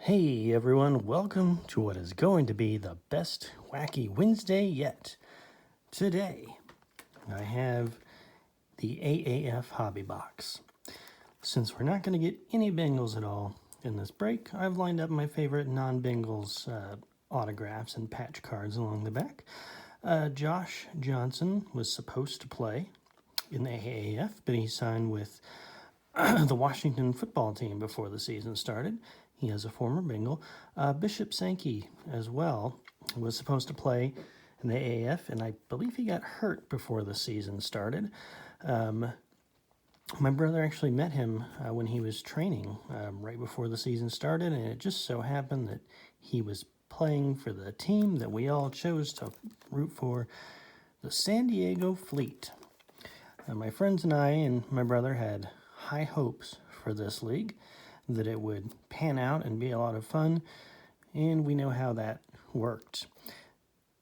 Hey everyone, welcome to what is going to be the best Wacky Wednesday yet. Today, I have the AAF Hobby Box. Since we're not going to get any Bengals at all in this break, I've lined up my favorite non-Bengals autographs and patch cards along the back. Josh Johnson was supposed to play in the AAF, but he signed with the Washington football team before the season started. He is a former Bengal. Bishop Sankey as well was supposed to play in the AAF, and I believe he got hurt before the season started. My brother actually met him when he was training right before the season started, and it just so happened that he was playing for the team that we all chose to root for, the San Diego Fleet. My friends and I and my brother had high hopes for this league, that it would pan out and be a lot of fun, and we know how that worked.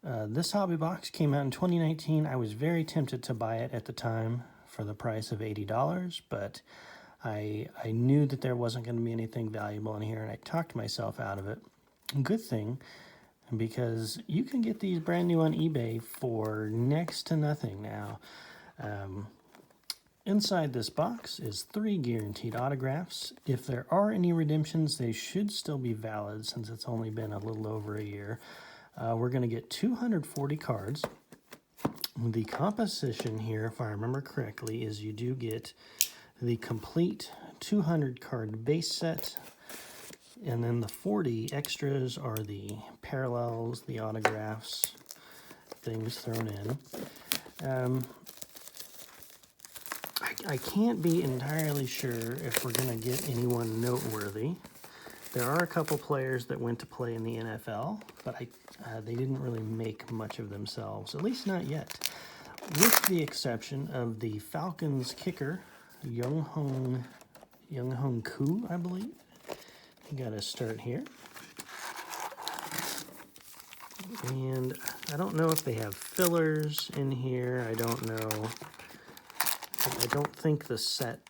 This hobby box came out in 2019. I was very tempted to buy it at the time for the price of $80, but I knew that there wasn't going to be anything valuable in here, and I talked myself out of it. Good thing, because you can get these brand new on eBay for next to nothing now. Inside this box is 3 guaranteed autographs. If there are any redemptions, they should still be valid since it's only been a little over a year. We're going to get 240 cards. The composition here, if I remember correctly, is you do get the complete 200 card base set, and then the 40 extras are the parallels, the autographs, things thrown in. I can't be entirely sure if we're going to get anyone noteworthy. There are a couple players that went to play in the NFL, but they didn't really make much of themselves, at least not yet. With the exception of the Falcons kicker, Young Hong Koo, I believe. You got to start here. And I don't know if they have fillers in here. I don't know. I don't think the set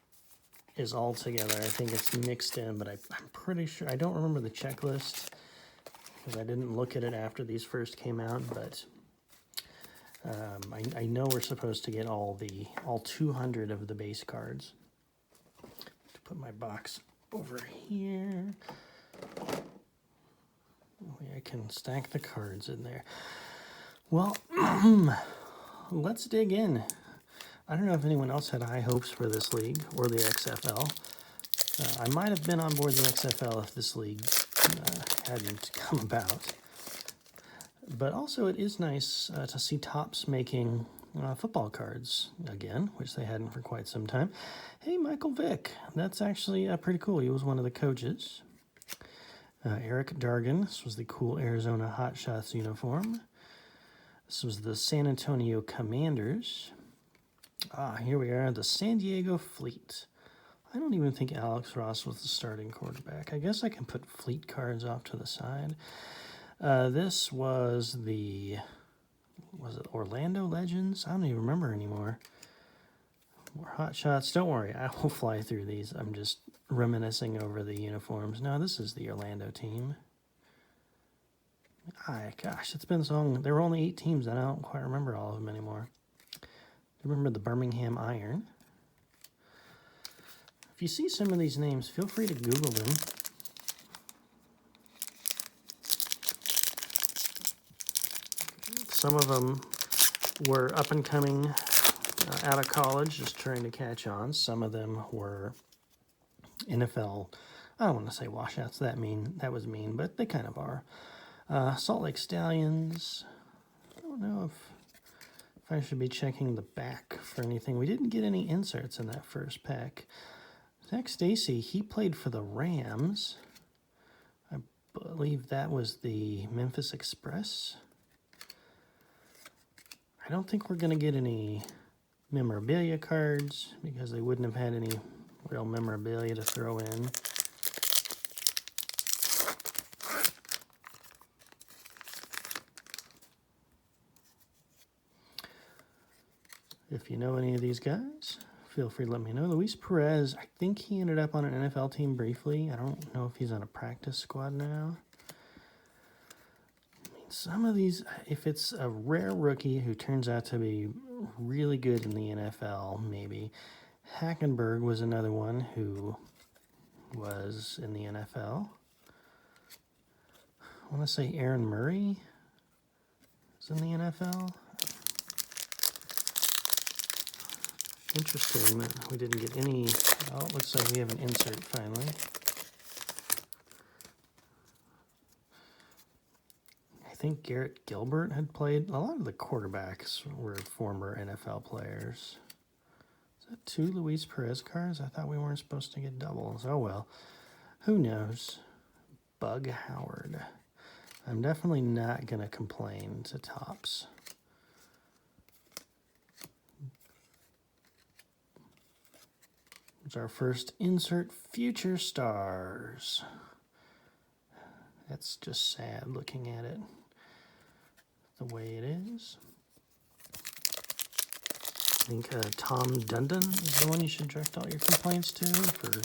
is all together. I think it's mixed in, but I'm pretty sure. I don't remember the checklist because I didn't look at it after these first came out, but I know we're supposed to get all 200 of the base cards. To put my box over here. I can stack the cards in there. Well, let's dig in. I don't know if anyone else had high hopes for this league or the XFL. I might have been on board the XFL if this league hadn't come about. But also it is nice to see Topps making football cards again, which they hadn't for quite some time. Hey, Michael Vick. That's actually pretty cool. He was one of the coaches. Eric Dargan. This was the cool Arizona Hot Shots uniform. This was the San Antonio Commanders. Here we are, the San Diego Fleet. I don't even think Alex Ross was the starting quarterback. I guess I can put Fleet cards off to the side. This was it Orlando Legends? I don't even remember anymore. More Hot Shots. Don't worry, I will fly through these. I'm just reminiscing over the uniforms. No, this is the Orlando team. Gosh, it's been so long. There were only 8 teams, and I don't quite remember all of them anymore. Remember the Birmingham Iron. If you see some of these names, feel free to Google them. Some of them were up and coming out of college, just trying to catch on. Some of them were NFL, I don't want to say washouts, that was mean, but they kind of are. Salt Lake Stallions. I don't know if I should be checking the back for anything. We didn't get any inserts in that first pack. Zach Stacy, he played for the Rams. I believe that was the Memphis Express. I don't think we're going to get any memorabilia cards because they wouldn't have had any real memorabilia to throw in. If you know any of these guys, feel free to let me know. Luis Perez, I think he ended up on an NFL team briefly. I don't know if he's on a practice squad now. I mean, some of these, if it's a rare rookie who turns out to be really good in the NFL, maybe. Hackenberg was another one who was in the NFL. I want to say Aaron Murray is in the NFL. Interesting that we didn't get any. Oh, it looks like we have an insert finally. I think Garrett Gilbert had played. A lot of the quarterbacks were former NFL players. Is that 2 Luis Perez cards? I thought we weren't supposed to get doubles. Oh well. Who knows? Bug Howard. I'm definitely not going to complain to Topps. It's our first insert, Future Stars. That's just sad looking at it the way it is. I think Tom Dundon is the one you should direct all your complaints to for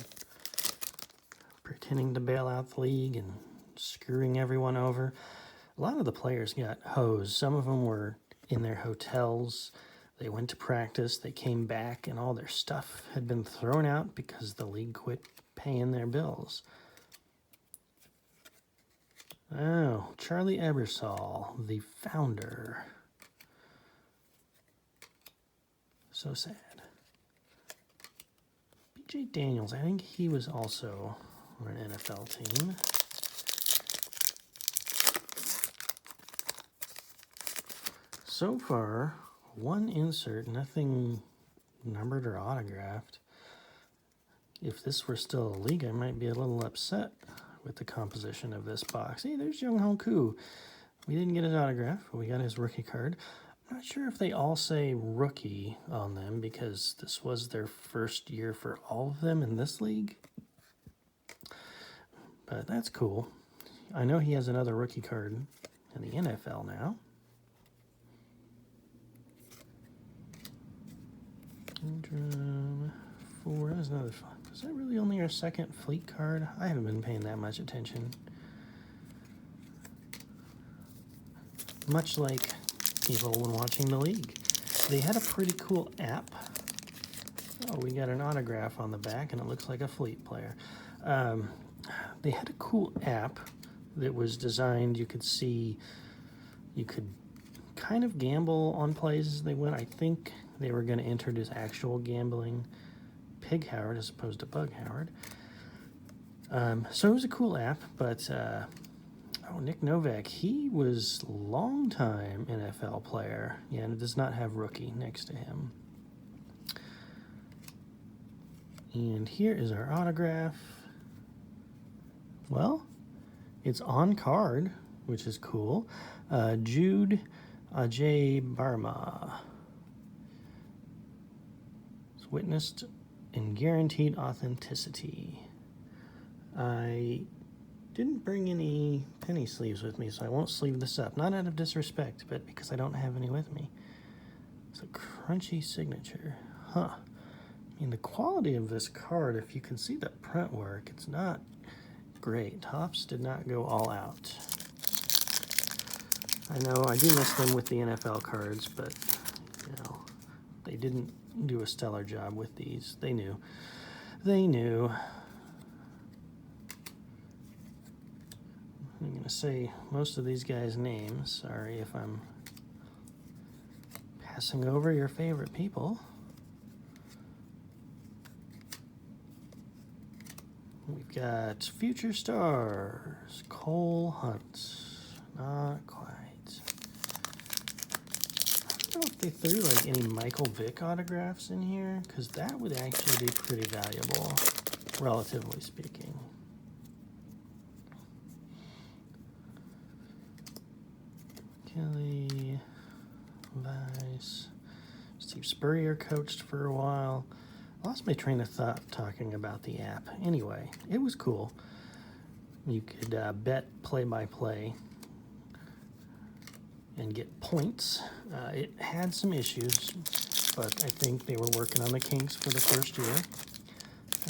pretending to bail out the league and screwing everyone over. A lot of the players got hosed. Some of them were in their hotels. They went to practice. They came back, and all their stuff had been thrown out because the league quit paying their bills. Oh, Charlie Ebersol, the founder. So sad. B.J. Daniels, I think he was also on an NFL team. So far, one insert, nothing numbered or autographed. If this were still a league, I might be a little upset with the composition of this box. Hey, there's Young Ho Koo. We didn't get his autograph, but we got his rookie card. I'm not sure if they all say rookie on them because this was their first year for all of them in this league. But that's cool. I know he has another rookie card in the NFL now. Drum 4, that's another fun. Is that really only our second fleet card? I haven't been paying that much attention. Much like people when watching the league. They had a pretty cool app. Oh, we got an autograph on the back and it looks like a fleet player. They had a cool app that was designed, you could see, you could kind of gamble on plays as they went. I think they were going to introduce actual gambling, Pig Howard as opposed to Bug Howard. So it was a cool app, but Nick Novak, he was long-time NFL player. Yeah, and it does not have rookie next to him. And here is our autograph. Well, it's on card, which is cool. Jude Ajay Barma. It's witnessed and guaranteed authenticity. I didn't bring any penny sleeves with me, so I won't sleeve this up. Not out of disrespect, but because I don't have any with me. It's a crunchy signature. Huh. I mean, the quality of this card, if you can see the print work, it's not great. Topps did not go all out. I know I do miss them with the NFL cards, but, you know, they didn't do a stellar job with these. They knew. They knew. I'm going to say most of these guys' names. Sorry if I'm passing over your favorite people. We've got Future Stars, Cole Hunt. Not quite. I don't know if they threw like any Michael Vick autographs in here, because that would actually be pretty valuable, relatively speaking. Kelly, Vice, Steve Spurrier coached for a while. Lost my train of thought talking about the app. Anyway, it was cool. You could bet play-by-play and get points. It had some issues, but I think they were working on the kinks for the first year.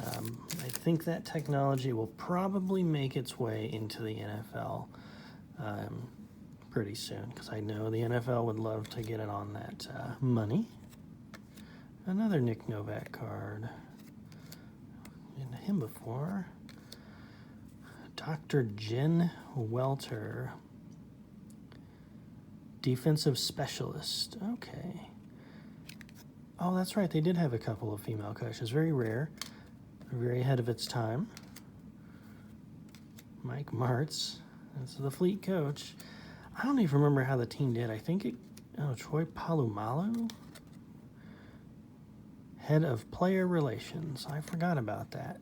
I think that technology will probably make its way into the NFL pretty soon, because I know the NFL would love to get it on that money. Another Nick Novak card. Been him before. Dr. Jen Welter. Defensive specialist. Okay. Oh, that's right. They did have a couple of female coaches. Very rare. Very ahead of its time. Mike Martz. That's the Fleet coach. I don't even remember how the team did. I think it... Oh, Troy Palumalu? Head of Player Relations. I forgot about that.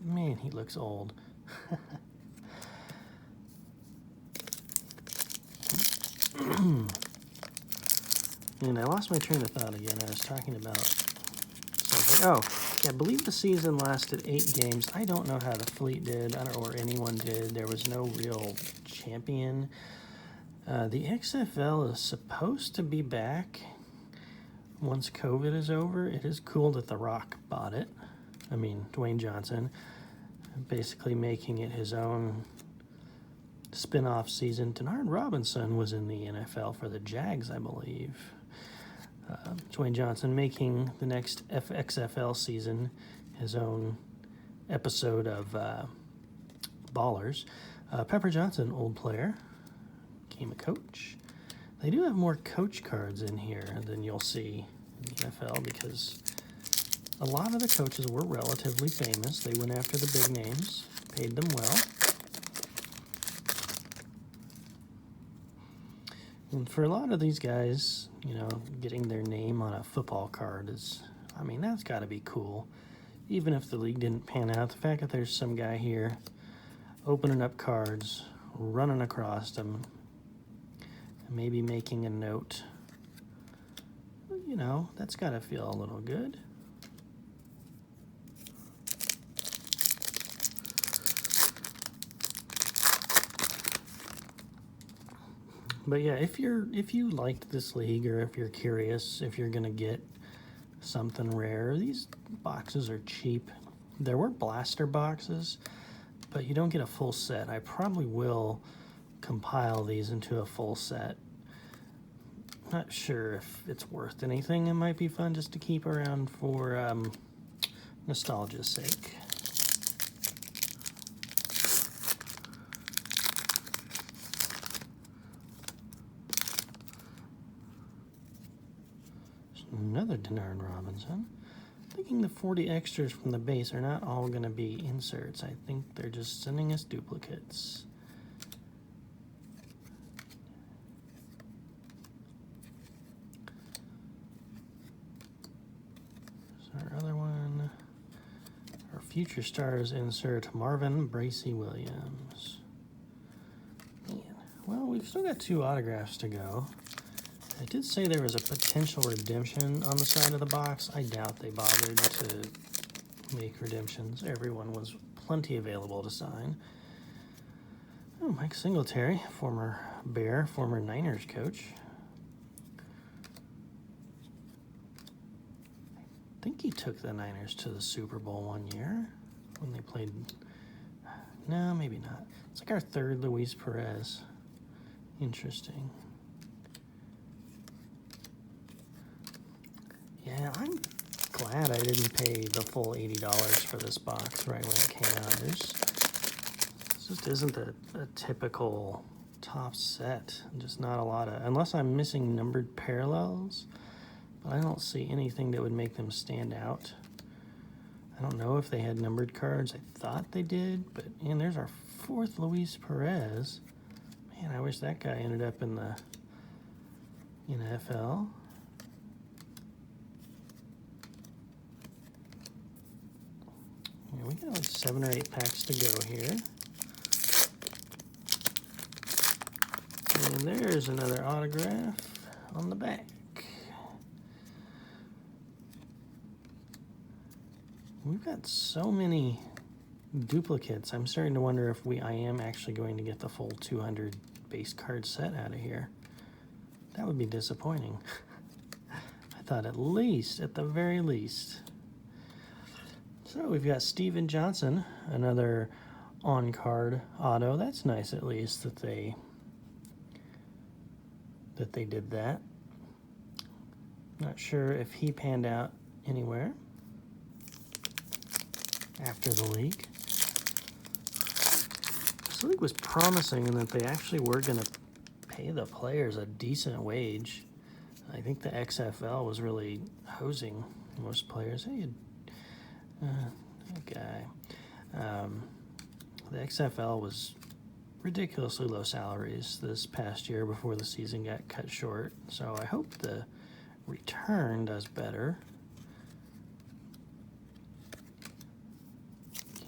Man, he looks old. And I lost my train of thought again. I was talking about something. Oh, yeah, I believe the season lasted 8 games. I don't know how the Fleet did. I don't know, or anyone did. There was no real champion. The XFL is supposed to be back once COVID is over. It is cool that The Rock bought it. I mean, Dwayne Johnson, basically making it his own spin-off season. Denard Robinson was in the NFL for the Jags, I believe. Dwayne Johnson making the next XFL season his own episode of Ballers. Pepper Johnson, old player, became a coach. They do have more coach cards in here than you'll see in the NFL, because a lot of the coaches were relatively famous. They went after the big names, paid them well. And for a lot of these guys, you know, getting their name on a football card is, I mean, that's got to be cool. Even if the league didn't pan out, the fact that there's some guy here opening up cards, running across them, and maybe making a note, you know, that's got to feel a little good. But yeah, if you liked this league, or if you're curious if you're gonna get something rare, these boxes are cheap. There were blaster boxes, but you don't get a full set. I probably will compile these into a full set. Not sure if it's worth anything. It might be fun just to keep around for nostalgia's sake. Another Denard Robinson. Thinking the 40 extras from the base are not all going to be inserts. I think they're just sending us duplicates. There's our other one. Our future stars insert Marvin Bracey Williams. Man. Well, we've still got 2 autographs to go. I did say there was a potential redemption on the side of the box. I doubt they bothered to make redemptions. Everyone was plenty available to sign. Oh, Mike Singletary, former Bear, former Niners coach. I think he took the Niners to the Super Bowl one year when they played. No, maybe not. It's like our 3rd Luis Perez. Interesting. Yeah, I'm glad I didn't pay the full $80 for this box right when it came out. This just isn't a typical top set. Just not a lot of, unless I'm missing numbered parallels, but I don't see anything that would make them stand out. I don't know if they had numbered cards. I thought they did, but man, there's our 4th Luis Perez. Man, I wish that guy ended up in the NFL. Yeah, we got like 7 or 8 packs to go here. And there's another autograph on the back. We've got so many duplicates. I'm starting to wonder if I am actually going to get the full 200 base card set out of here. That would be disappointing. I thought at the very least. So we've got Steven Johnson, another on-card auto. That's nice at least that they did that. Not sure if he panned out anywhere after the league. This league was promising in that they actually were going to pay the players a decent wage. I think the XFL was really hosing most players. Hey, that guy. The XFL was ridiculously low salaries this past year before the season got cut short. So I hope the return does better.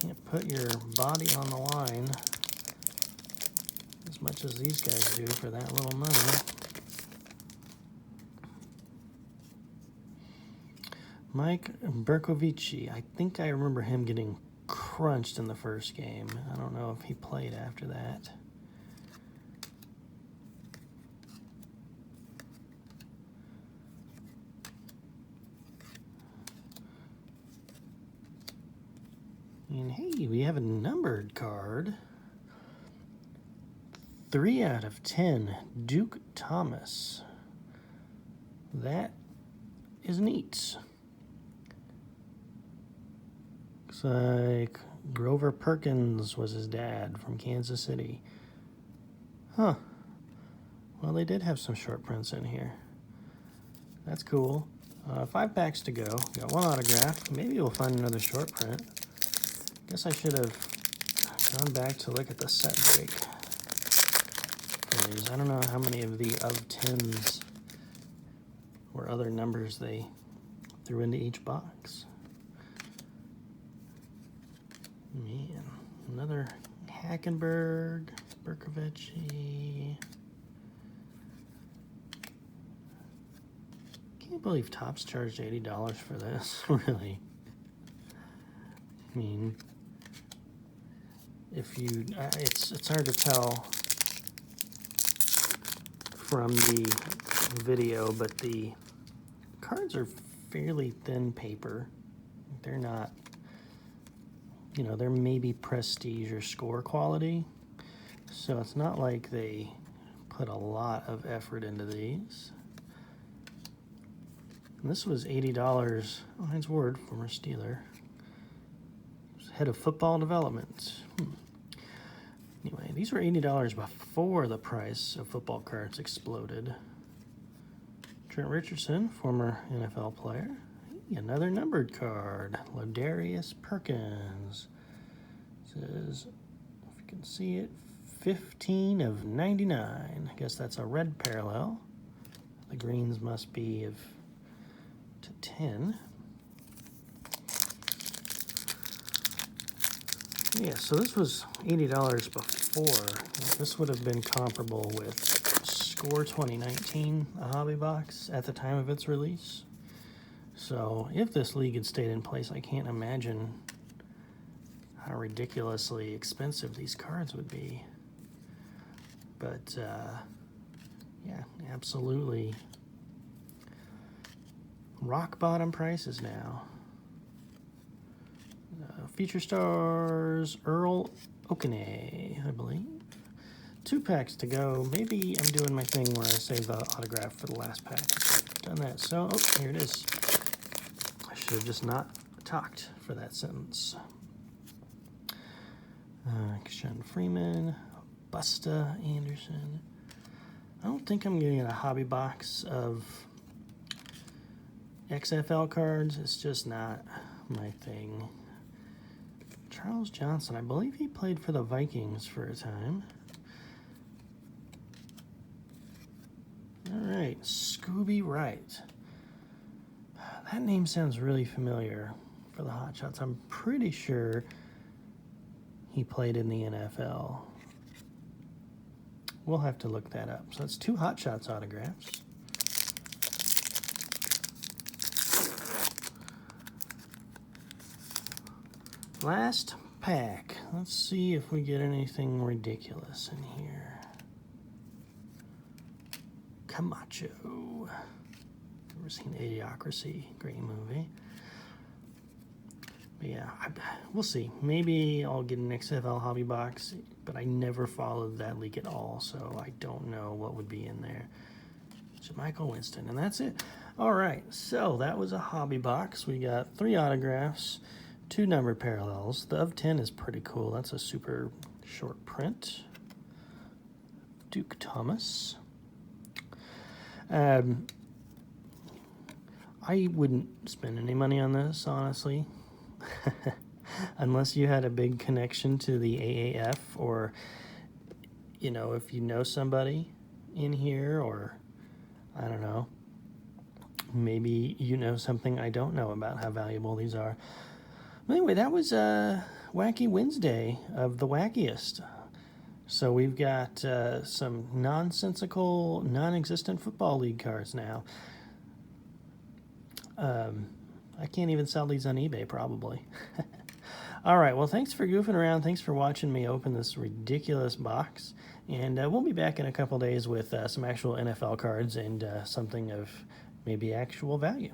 Can't put your body on the line as much as these guys do for that little money. Mike Berkovici, I think I remember him getting crunched in the first game. I don't know if he played after that. And hey, we have a numbered card. 3 out of 10, Duke Thomas. That is neat. Looks like Grover Perkins was his dad from Kansas City. Huh. Well, they did have some short prints in here. That's cool. 5 packs to go. Got 1 autograph. Maybe we'll find another short print. Guess I should have gone back to look at the set break. I don't know how many of the of 10s or other numbers they threw into each box. Man, another Hackenberg, Berkovici. Can't believe Topps charged $80 for this, really. I mean, if you, it's hard to tell from the video, but the cards are fairly thin paper. They're not, you know, they're maybe prestige or score quality. So it's not like they put a lot of effort into these. And this was $80. Oh, Heinz Ward, former Steeler. Head of football development. Anyway, these were $80 before the price of football cards exploded. Trent Richardson, former NFL player. Hey, another numbered card. Ladarius Perkins. Says, if you can see it, 15 of 99. I guess that's a red parallel. The greens must be of to 10. Yeah, so this was $80 before. This would have been comparable with Score 2019, a hobby box, at the time of its release. So if this league had stayed in place, I can't imagine how ridiculously expensive these cards would be. But, yeah, absolutely rock bottom prices now. Feature stars, Earl Okene, I believe. 2 packs to go. Maybe I'm doing my thing where I save the autograph for the last pack. Done that. So, oh, here it is. I should have just not talked for that sentence. Sean Freeman, Busta Anderson. I don't think I'm getting a hobby box of XFL cards. It's just not my thing. Charles Johnson, I believe he played for the Vikings for a time. All right, Scooby Wright. That name sounds really familiar for the Hot Shots. I'm pretty sure he played in the NFL. We'll have to look that up. So that's 2 Hot Shots autographs. Last pack. Let's see if we get anything ridiculous in here. Camacho. Never seen Idiocracy. Great movie. But yeah, we'll see. Maybe I'll get an XFL Hobby Box, but I never followed that leak at all, so I don't know what would be in there. Michael Winston, and that's it. All right, so that was a hobby box. We got 3 autographs, 2 numbered parallels. The of 10 is pretty cool. That's a super short print. Duke Thomas. I wouldn't spend any money on this, honestly. Unless you had a big connection to the AAF, or, you know, if you know somebody in here, or I don't know, maybe you know something I don't know about how valuable these are. But anyway, that was Wacky Wednesday of the wackiest. So we've got some nonsensical, non-existent football league cards now. I can't even sell these on eBay, probably. All right, well, thanks for goofing around. Thanks for watching me open this ridiculous box. And we'll be back in a couple days with some actual NFL cards and something of maybe actual value.